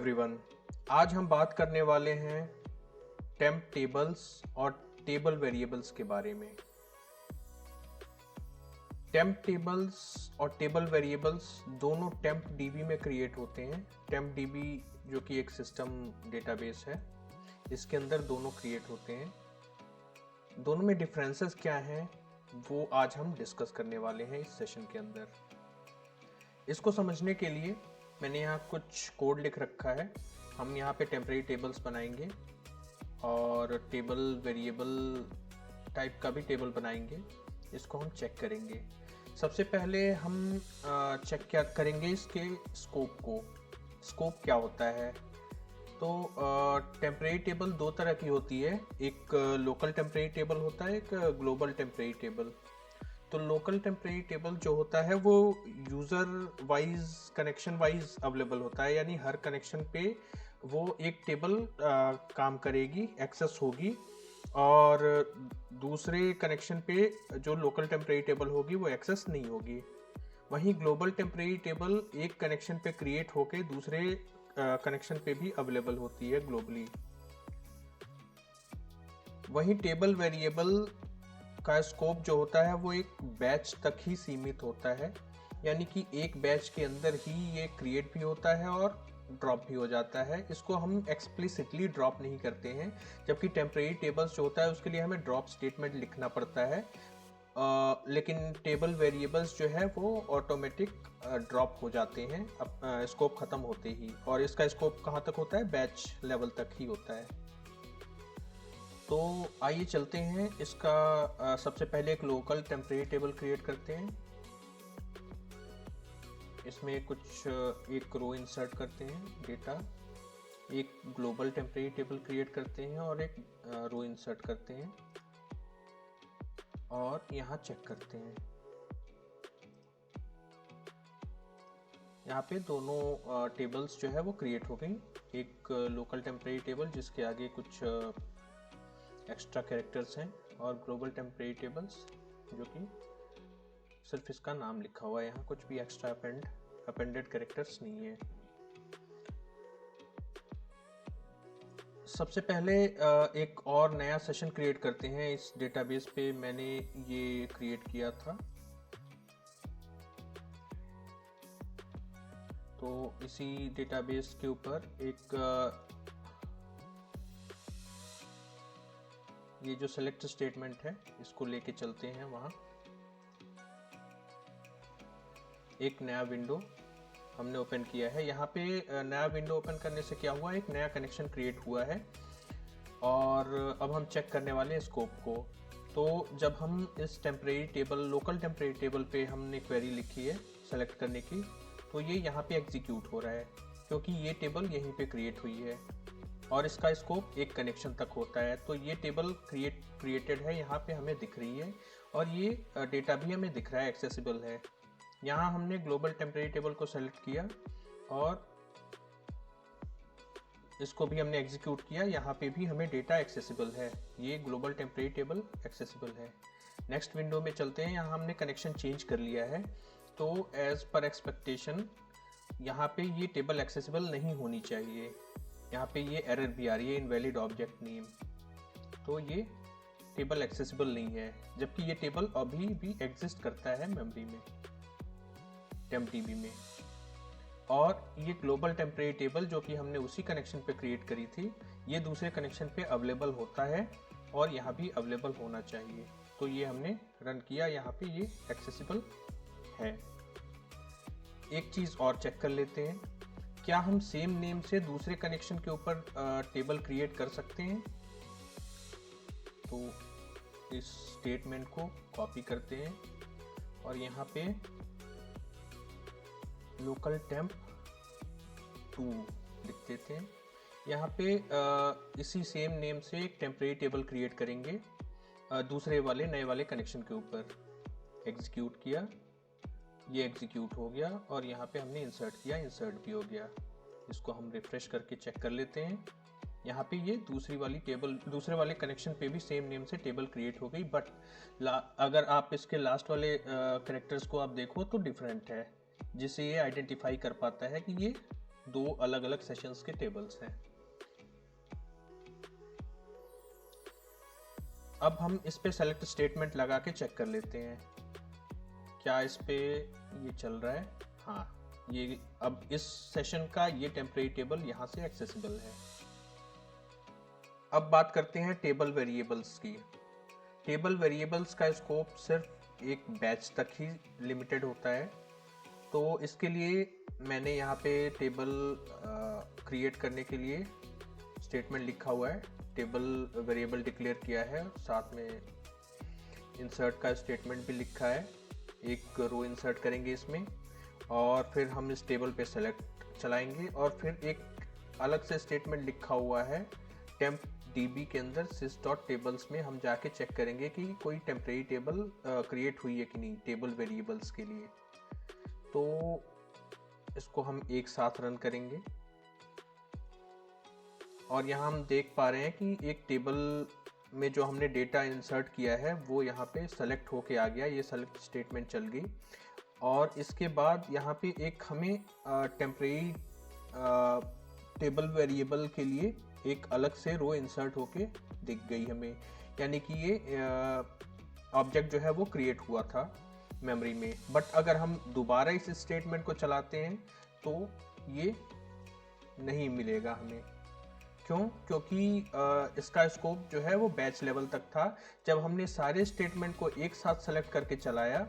Everyone, आज हम बात करने वाले हैं टेम्प टेबल्स और टेबल वेरिएबल्स के बारे में। टेम्प टेबल्स और टेबल वेरिएबल्स दोनों टेम्प डीबी में क्रिएट होते हैं। टेम्प डीबी जो कि एक सिस्टम डेटाबेस है, इसके अंदर दोनों क्रिएट होते हैं। दोनों में डिफरेंसेस क्या हैं वो आज हम डिस्कस करने वाले हैं इस सेशन के अंदर। इसको समझने के लिए मैंने यहाँ कुछ कोड लिख रखा है। हम यहाँ पे टेम्परेरी टेबल्स बनाएंगे और टेबल वेरिएबल टाइप का भी टेबल बनाएंगे। इसको हम चेक करेंगे। सबसे पहले हम चेक क्या करेंगे, इसके स्कोप को। स्कोप क्या होता है? तो टेम्परेरी टेबल दो तरह की होती है, एक लोकल टेम्परेरी टेबल होता है, एक ग्लोबल टेम्परेरी टेबल। तो लोकल टेम्परेरी टेबल जो होता है वो user wise connection wise available होता है, यानी हर कनेक्शन पे वो एक टेबल काम करेगी, एक्सेस होगी, और दूसरे कनेक्शन पे जो लोकल टेम्परेरी टेबल होगी वो एक्सेस नहीं होगी। वहीं ग्लोबल टेम्परेरी टेबल एक कनेक्शन पे क्रिएट होके दूसरे कनेक्शन पे भी अवेलेबल होती है ग्लोबली। वहीं टेबल वेरिएबल का स्कोप जो होता है वो एक बैच तक ही सीमित होता है, यानी कि एक बैच के अंदर ही ये क्रिएट भी होता है और ड्रॉप भी हो जाता है। इसको हम एक्सप्लिसिटली ड्रॉप नहीं करते हैं, जबकि टेम्परेरी टेबल्स जो होता है उसके लिए हमें ड्रॉप स्टेटमेंट लिखना पड़ता है। लेकिन टेबल वेरिएबल्स जो है वो ऑटोमेटिक ड्रॉप हो जाते हैं स्कोप ख़त्म होते ही, और इसका स्कोप कहाँ तक होता है? बैच लेवल तक ही होता है। तो आइए चलते हैं, इसका सबसे पहले एक लोकल टेम्परेरी टेबल क्रिएट करते हैं। इसमें एक रो इंसर्ट करते हैं डेटा, एक ग्लोबल टेम्परेरी टेबल क्रिएट करते हैं और एक रो इंसर्ट करते हैं और यहाँ चेक करते हैं। यहाँ पे दोनों टेबल्स जो है वो क्रिएट हो गई। एक लोकल टेम्परेरी टेबल जिसके आगे कुछ एक्स्ट्रा कैरेक्टर्स हैं, और ग्लोबल टेम्परेरी टेबल्स जो कि सिर्फ इसका नाम लिखा हुआ है, यहाँ कुछ भी एक्स्ट्रा अपेंडेड कैरेक्टर्स नहीं है। सबसे पहले एक और नया सेशन क्रिएट करते हैं। इस डेटाबेस पे मैंने ये क्रिएट किया था, तो इसी डेटाबेस के ऊपर एक ये जो सेलेक्ट स्टेटमेंट है इसको लेके चलते हैं वहाँ। एक नया विंडो हमने ओपन किया है। यहाँ पे नया विंडो ओपन करने से क्या हुआ, एक नया कनेक्शन क्रिएट हुआ है, और अब हम चेक करने वाले हैं स्कोप को। तो जब हम इस temporary table local temporary table पे हमने क्वेरी लिखी है सेलेक्ट करने की, तो ये यहाँ पे एग्जीक्यूट हो रहा है क्योंकि ये टेबल यहीं पे क्रिएट हुई है और इसका स्कोप एक कनेक्शन तक होता है। तो ये टेबल क्रिएटेड है, यहाँ पे हमें दिख रही है, और ये डेटा भी हमें दिख रहा है, एक्सेसिबल है। यहाँ हमने ग्लोबल टेम्परेरी टेबल को सेलेक्ट किया और इसको भी हमने एग्जीक्यूट किया, यहाँ पे भी हमें डेटा एक्सेसिबल है, ये ग्लोबल टेम्परेरी टेबल एक्सेसिबल है। नेक्स्ट विंडो में चलते हैं। यहाँ हमने कनेक्शन चेंज कर लिया है, तो एज पर एक्सपेक्टेशन यहाँ पे ये टेबल एक्सेसिबल नहीं होनी चाहिए। यहाँ पे ये एरर भी आ रही है, इनवैलिड ऑब्जेक्ट नेम, तो ये टेबल एक्सेसिबल नहीं है, जबकि ये टेबल अभी भी एग्जिस्ट करता है मेमोरी में, टेम्पडीबी में। और ये ग्लोबल टेम्परेरी टेबल जो कि हमने उसी कनेक्शन पे क्रिएट करी थी, ये दूसरे कनेक्शन पे अवेलेबल होता है और यहाँ भी अवेलेबल होना चाहिए। तो ये हमने रन किया, यहाँ पे ये एक्सेसिबल है। एक चीज़ और चेक कर लेते हैं, क्या हम सेम नेम से दूसरे कनेक्शन के ऊपर टेबल क्रिएट कर सकते हैं? तो इस स्टेटमेंट को कॉपी करते हैं और यहाँ पे लोकल टेम्प 2 लिख देते हैं। यहाँ पे इसी सेम नेम से एक टेम्परेरी टेबल क्रिएट करेंगे दूसरे वाले नए वाले कनेक्शन के ऊपर। एग्जीक्यूट किया, ये एग्जीक्यूट हो गया, और यहाँ पे हमने इंसर्ट किया, इंसर्ट भी हो गया। इसको हम रिफ्रेश करके चेक कर लेते हैं। यहाँ पे ये दूसरे वाले कनेक्शन पे भी सेम नेम से टेबल क्रिएट हो गई, बट अगर आप इसके लास्ट वाले कैरेक्टर्स को आप देखो तो डिफरेंट है, जिससे ये आइडेंटिफाई कर पाता है कि ये दो अलग अलग सेशंस के टेबल्स हैं। अब हम इस पे सेलेक्ट स्टेटमेंट लगा के चेक कर लेते हैं क्या इस पे ये चल रहा है। हाँ, ये अब इस सेशन का ये टेम्परेरी टेबल यहाँ से एक्सेसिबल है। अब बात करते हैं टेबल वेरिएबल्स की। टेबल वेरिएबल्स का स्कोप सिर्फ एक बैच तक ही लिमिटेड होता है। तो इसके लिए मैंने यहाँ पे टेबल क्रिएट करने के लिए स्टेटमेंट लिखा हुआ है, टेबल वेरिएबल डिक्लेयर किया है, साथ में इंसर्ट का स्टेटमेंट भी लिखा है। एक रो इंसर्ट करेंगे इसमें और फिर हम इस टेबल पे सेलेक्ट चलाएंगे और फिर एक अलग से स्टेटमेंट लिखा हुआ है टेम्प डीबी के अंदर sys डॉट टेबल्स में हम जाके चेक करेंगे कि कोई टेम्परेरी टेबल क्रिएट हुई है कि नहीं टेबल वेरिएबल्स के लिए। तो इसको हम एक साथ रन करेंगे और यहाँ हम देख पा रहे हैं कि एक टेबल में जो हमने डेटा इंसर्ट किया है वो यहाँ पे सेलेक्ट होके आ गया, ये सेलेक्ट स्टेटमेंट चल गई। और इसके बाद यहाँ पे एक हमें टेम्परेरी टेबल वेरिएबल के लिए एक अलग से रो इंसर्ट होके दिख गई हमें, यानी कि ये ऑब्जेक्ट जो है वो क्रिएट हुआ था मेमोरी में। बट अगर हम दोबारा इस स्टेटमेंट को चलाते हैं तो ये नहीं मिलेगा हमें। क्यों? क्योंकि इसका स्कोप जो है वो बैच लेवल तक था। जब हमने सारे स्टेटमेंट को एक साथ सेलेक्ट करके चलाया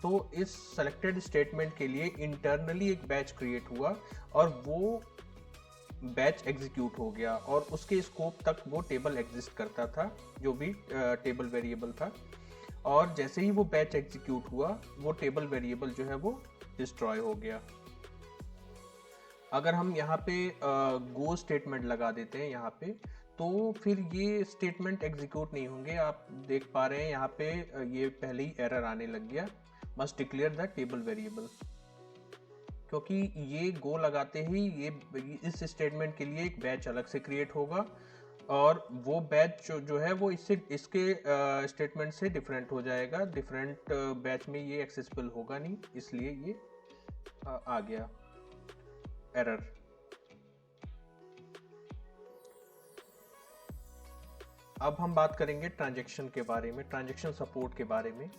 तो इस सेलेक्टेड स्टेटमेंट के लिए इंटरनली एक बैच क्रिएट हुआ और वो बैच एग्जीक्यूट हो गया और उसके स्कोप तक वो टेबल एग्जिस्ट करता था, जो भी टेबल वेरिएबल था। और जैसे ही वो बैच एग्जीक्यूट हुआ वो टेबल वेरिएबल जो है वो डिस्ट्रॉय हो गया। अगर हम यहाँ पे गो स्टेटमेंट लगा देते हैं यहाँ पे, तो फिर ये स्टेटमेंट एग्जीक्यूट नहीं होंगे। आप देख पा रहे हैं यहाँ पे ये पहले ही एरर आने लग गया, must declare the table variable, क्योंकि ये गो लगाते ही ये इस स्टेटमेंट के लिए एक बैच अलग से क्रिएट होगा और वो बैच जो है वो इसके स्टेटमेंट से डिफरेंट हो जाएगा। डिफरेंट बैच में ये एक्सेसिबल होगा नहीं, इसलिए ये आ गया एरर। अब हम बात करेंगे ट्रांजैक्शन के बारे में, ट्रांजैक्शन सपोर्ट के बारे में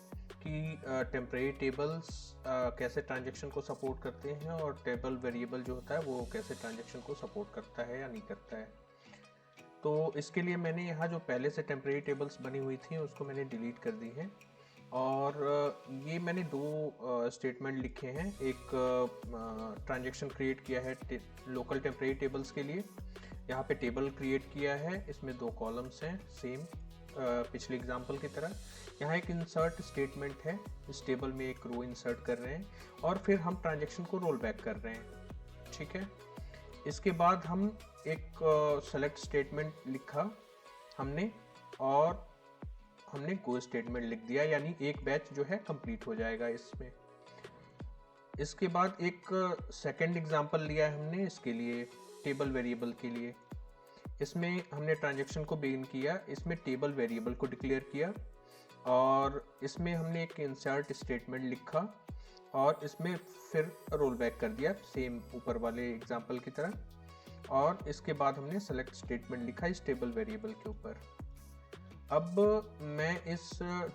कि टेम्परेरी टेबल्स कैसे ट्रांजैक्शन को सपोर्ट करते हैं और टेबल वेरिएबल जो होता है वो कैसे ट्रांजैक्शन को सपोर्ट करता है या नहीं करता है। तो इसके लिए मैंने यहाँ जो पहले से टेम्परेरी टेबल्स बनी हुई थी उसको मैंने डिलीट कर दी है और ये मैंने दो स्टेटमेंट लिखे हैं। एक ट्रांजैक्शन क्रिएट किया है लोकल टेम्परेरी टेबल्स के लिए, यहाँ पे टेबल क्रिएट किया है, इसमें दो कॉलम्स हैं सेम पिछले एग्जांपल की तरह। यहाँ एक इंसर्ट स्टेटमेंट है, इस टेबल में एक रो इंसर्ट कर रहे हैं और फिर हम ट्रांजैक्शन को रोल बैक कर रहे हैं, ठीक है। इसके बाद हम एक सेलेक्ट स्टेटमेंट लिखा हमने और हमने गो स्टेटमेंट लिख दिया, यानी एक बैच जो है कंप्लीट हो जाएगा इसमें। इसके बाद एक सेकंड एग्जांपल लिया है हमने इसके लिए टेबल वेरिएबल के लिए। इसमें हमने ट्रांजैक्शन को बिगिन किया, इसमें टेबल वेरिएबल को डिक्लेयर किया और इसमें हमने एक इंसर्ट स्टेटमेंट लिखा और इसमें फिर रोल बैक कर दिया सेम ऊपर वाले एग्जांपल की तरह। और इसके बाद हमने सेलेक्ट स्टेटमेंट लिखा इस टेबल वेरिएबल के ऊपर। अब मैं इस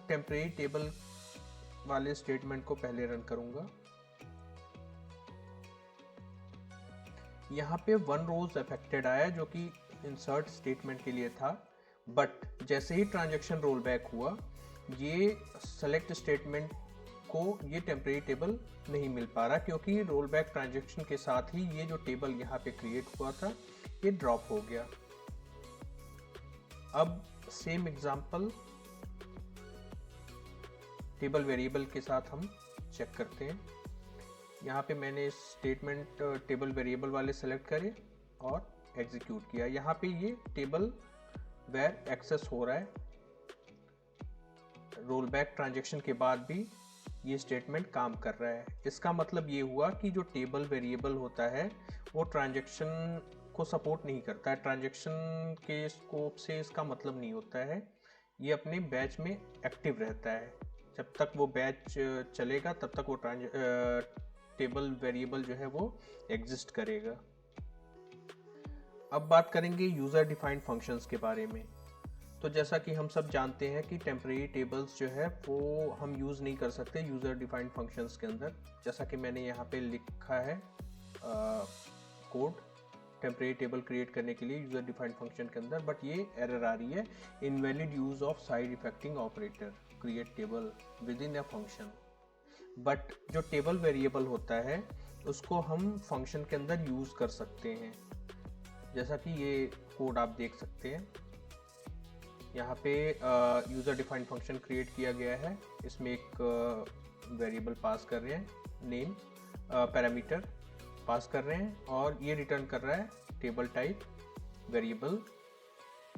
टेम्परेरी टेबल वाले स्टेटमेंट को पहले रन करूंगा। यहाँ पे 1 रोज अफेक्टेड आया जो कि इंसर्ट स्टेटमेंट के लिए था, बट जैसे ही ट्रांजैक्शन रोल बैक हुआ ये सेलेक्ट स्टेटमेंट को ये टेम्परेरी टेबल नहीं मिल पा रहा, क्योंकि रोल बैक ट्रांजैक्शन के साथ ही ये जो टेबल यहाँ पे क्रिएट हुआ था ये ड्रॉप हो गया। अब सेम एग्जांपल टेबल वेरिएबल के साथ हम चेक करते हैं। यहाँ पे मैंने स्टेटमेंट टेबल वेरिएबल वाले सेलेक्ट करे और एग्जीक्यूट किया। यहाँ पे ये टेबल वेर एक्सेस हो रहा है, रोल बैक ट्रांजैक्शन के बाद भी ये स्टेटमेंट काम कर रहा है। इसका मतलब ये हुआ कि जो टेबल वेरिएबल होता है वो ट्रांजैक्शन को सपोर्ट नहीं करता है, ट्रांजैक्शन के स्कोप से इसका मतलब नहीं होता है। ये अपने बैच में एक्टिव रहता है, जब तक वो बैच चलेगा तब तक वो टेबल वेरिएबल जो है वो एग्जिस्ट करेगा। अब बात करेंगे यूज़र डिफाइंड फंक्शंस के बारे में। तो जैसा कि हम सब जानते हैं कि टेम्परेरी टेबल्स जो है वो हम यूज़ नहीं कर सकते यूज़र डिफाइंड फंक्शंस के अंदर। जैसा कि मैंने यहाँ पे लिखा है कोड टेम्परेरी टेबल क्रिएट करने के लिए यूज़र डिफाइंड फंक्शन के अंदर, बट ये एरर आ रही है, invalid use of side effecting operator create table with in a function. But जो टेबल वेरिएबल होता है उसको हम फंक्शन के अंदर यूज़ कर सकते हैं। जैसा कि ये कोड आप देख सकते हैं, यहाँ पे यूज़र डिफाइंड फंक्शन क्रिएट किया गया है। इसमें एक वेरिएबल पास कर रहे हैं, नेम पैरामीटर पास कर रहे हैं, और ये रिटर्न कर रहा है टेबल टाइप वेरिएबल।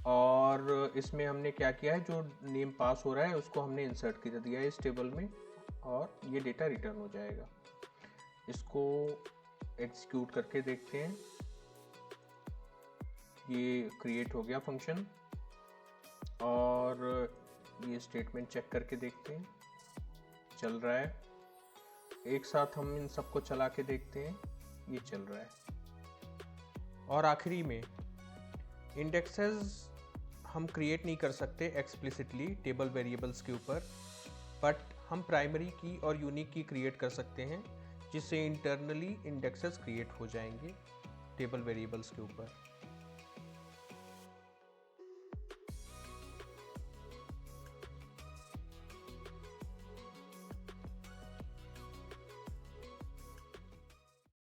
और इसमें हमने क्या किया है, जो नेम पास हो रहा है उसको हमने इंसर्ट कर दिया है इस टेबल में, और ये डेटा रिटर्न हो जाएगा। इसको एग्जीक्यूट करके देखते हैं। ये क्रिएट हो गया फंक्शन, और ये स्टेटमेंट चेक करके देखते हैं, चल रहा है। एक साथ हम इन सबको चला के देखते हैं, ये चल रहा है। और आखिरी में इंडेक्सेस हम क्रिएट नहीं कर सकते एक्सप्लिसिटली टेबल वेरिएबल्स के ऊपर, बट हम प्राइमरी की और यूनिक की क्रिएट कर सकते हैं, जिससे इंटरनली इंडेक्सेस क्रिएट हो जाएंगे टेबल वेरिएबल्स के ऊपर।